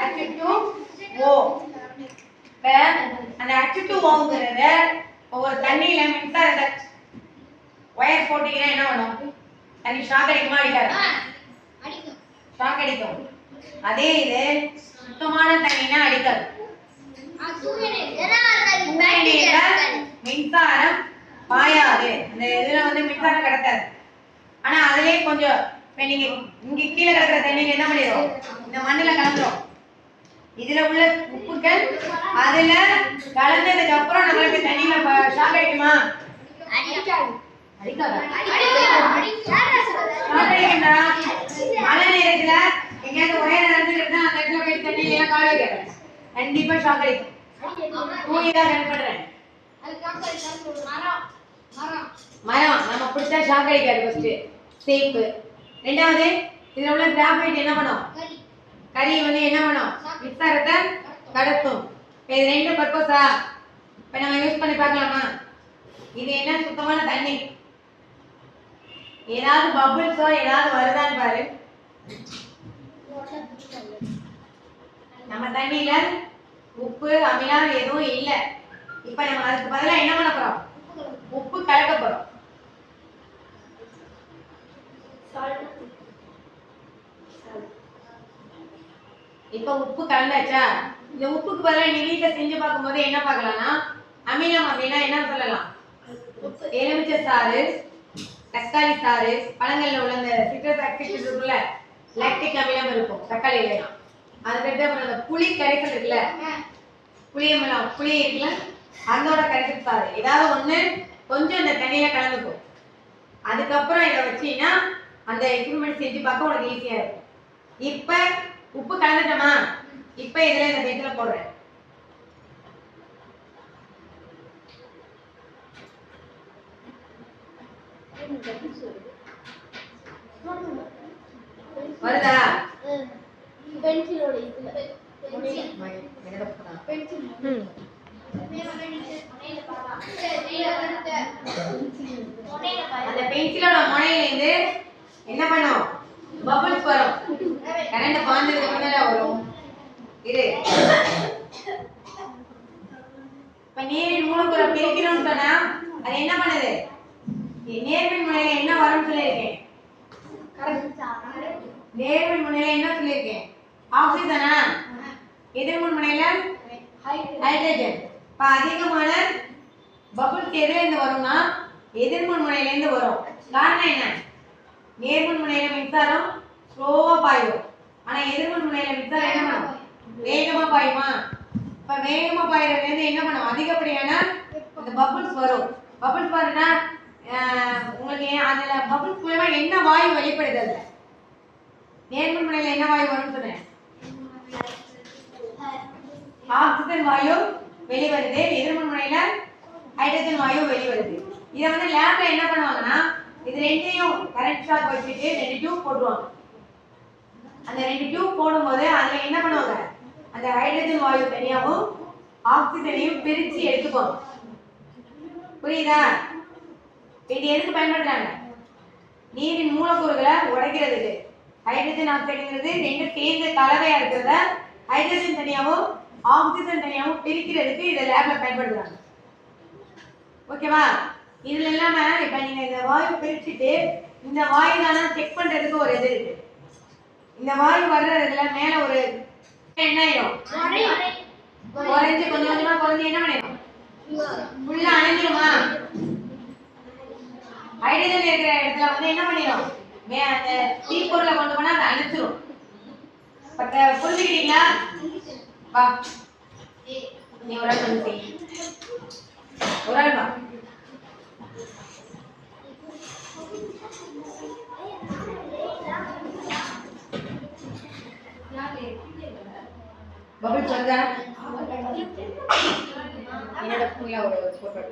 H2O. அந்த H2Oங்கிறத ஒரு தண்ணியில மின்சாரத்தை ஒயர் போட்டீங்கன்னா என்ன பண்ணும்? தண்ணி ஷாக் அடிக்குமா அடிக்காது? ஷாக் அடிக்கும். அதே இது சுத்தமான தண்ணினா அடிக்காது. மின்சாரம் பாயாது. அந்த இதுல மின்சாரம் கடத்தாது. ஆனா அதுலயே கொஞ்சம் இப்ப நீங்க இங்க கீழே கிடக்குற தண்ணியில என்ன பண்ணிடும்? இந்த மண்ணுல கலந்துரும். இதுல உள்ள உப்புக்கள் அதுல கலந்ததுக்கு அப்புறம் நம்மளுக்கு தண்ணியில ஷாக் அடிக்குமா? அடிக்காதா? மழை நேரத்துல எங்கேயாவது உயரம் நடந்துக்கிட்டு அந்த இடத்துல போய் தண்ணியில கால் வைக்கிறேன், கண்டிப்பா ஷாக் அடிக்கும். தூங்கிதான் ரன் பண்றேன். மரம் நம்ம பிடிச்சா ஷாக் அடிக்காது. ஃபர்ஸ்ட் சேப்பு. ரெண்டாவது இதுல உள்ள கிராஃபைட் என்ன பண்ணும்? கரி என்ன பண்ணும்? மின்சாரத்தை கடத்தும். இது ரெண்டு பர்பஸா? இப்ப நம்ம யூஸ் பண்ணி பார்க்கலாமா? இது என்ன சுத்தமான தண்ணி. ஏதாவது பபிள்ஸோ ஏதாவது வருதான்னு பாரு. நம்ம தண்ணியில உப்பு அமிலம் எதுவும் இல்ல. இப்ப நம்ம அதுக்கு பதிலா என்ன பண்ண போறோம்? உப்பு கலக்க போறோம். இப்ப உப்பு கலந்தாச்சா? இந்த உப்புக்கு பதிலா நீ வீட்டுல செஞ்சு பார்க்கும்போது என்ன பார்க்கலாம்னா, அமிலம் அப்படின்னா என்ன சொல்லலாம்? எலுமிச்சை சாறு, தக்காளி சாறு, பழங்கள்ல உள்ள அந்த சிட்ரஸ் ஆசிட் இருக்குல்ல, லாக்டிக் அமிலம் இருக்கும் தக்காளியில. அதுக்கடுத்து அப்புறம் அந்த புளி கரைசல் இருக்குல்ல, புளியமலம் புளி இருக்குல்ல, அதோட கரைசல் சாறு ஏதாவது ஒண்ணு கொஞ்சம் இந்த தண்ணியில கலந்துக்கும். அதுக்கப்புறம் இதை வச்சீங்கன்னா அந்த எக்ஸ்பெரிமெண்ட் செஞ்சு பார்க்க உனக்கு ஈஸியா இருக்கும். இப்ப உப்பு கலந்துட்டோமா? இப்ப இதுல இந்த பேஜ்ல போடுறேன். வருதா? பென்சிலோட இதுல அந்த பென்சிலோட முனையில இருந்து என்ன பண்ணும்? பபிள்ஸ் வரும். கரண்ட் பாய்ந்ததுக்கு முன்னால வரும். இரு. இப்ப நீரின் மூலக்கூறை பிரிக்கிறோம்னு சொன்னா அது என்ன பண்ணுது? நேர்மின் முனையில என்ன வரும்னு சொல்லியிருக்கேன்? நேர்மின் முனையில என்ன சொல்லியிருக்கேன்? ஆக்சிஜனா? எதிர்மின் முனையில ஹைட்ரஜன். இப்ப அதிகமான பபிள்ஸ் எதுல இருந்து வரும்னா எதிர்மின் முனையில இருந்து வரும். காரணம் என்ன? நேர்மின் முனையில மின்சாரம் ஸ்லோவா பாயும். ஆனா எதிர்மின் முனையில மின்சாரம் என்ன பண்ணும்? வேகமா பாயுமா? இப்ப வேகமா பாயறதுல இருந்து என்ன பண்ணும்? அதிகப்படியான இந்த பபிள்ஸ் வரும். பபிள்ஸ் வரும்னா உங்களுக்கு அதுல பபிள்ஸ் மூலமா என்ன வாயு வெளிப்படுது? அதுல நேர்மின் முனையில என்ன வாயு வரும்னு சொன்னேன்? ஆக்சிஜன் வாயு வெளிவருது. எதிர்மின் முனையில ஹைட்ரஜன் வாயு வெளிவருது. இத லேப்ல என்ன பண்ணுவாங்கன்னா இது ரெண்டையும் கரண்ட் ஷாக் வச்சிட்டு ரெண்டு டியூப் போடுவாங்க. அந்த ரெண்டு டியூப் போடும்போது அதுல என்ன பண்ணுவாங்க? அந்த ஹைட்ரஜன் வாயு தனியாவும் ஆக்சிஜனையும் பிரிச்சு எடுத்துப்பாங்க. புரியுதா? இது எதுக்கு பயன்படுத்துறாங்க? நீரின் மூலக்கூறுகளை உடைக்கிறதுக்கு. ஹைட்ரஜன் ஆக்சைடுங்கிறது ரெண்டு சேர்ந்த கலவையா இருக்கிறத ஹைட்ரஜன் தனியாவும் ஆக்சிஜன் தனியாவும் பிரிக்கிறதுக்கு இதை லேப்ல பயன்படுத்துறாங்க. ஓகேவா? இதுல இல்லாம இப்ப நீங்க இந்த வாயு பிரிச்சுட்டு இந்த வாயு தானா செக் பண்றதுக்கு ஒரு இது இருக்கு. இந்த வாயு வர்றதுல மேல ஒரு என்ன ஆயிடும்? குறைஞ்சு கொஞ்சம் கொஞ்சமா குறைஞ்சு என்ன பண்ணிடும்? ஃபுல்லா அணைஞ்சிருமா? ஹைட்ரஜன் இருக்கிற இடத்துல என்ன பண்ணிடும்? அந்த தீப்பொருளை கொண்டு போனா அதை அணைச்சிரும். புரிஞ்சுக்கிட்டீங்களா? வா நீ ஒரு ஆள் வந்து செய். ஒரு ஆள் வா. பபிள் சொல்றா என்னோட ஃபுல்லா ஒரு போட்டோ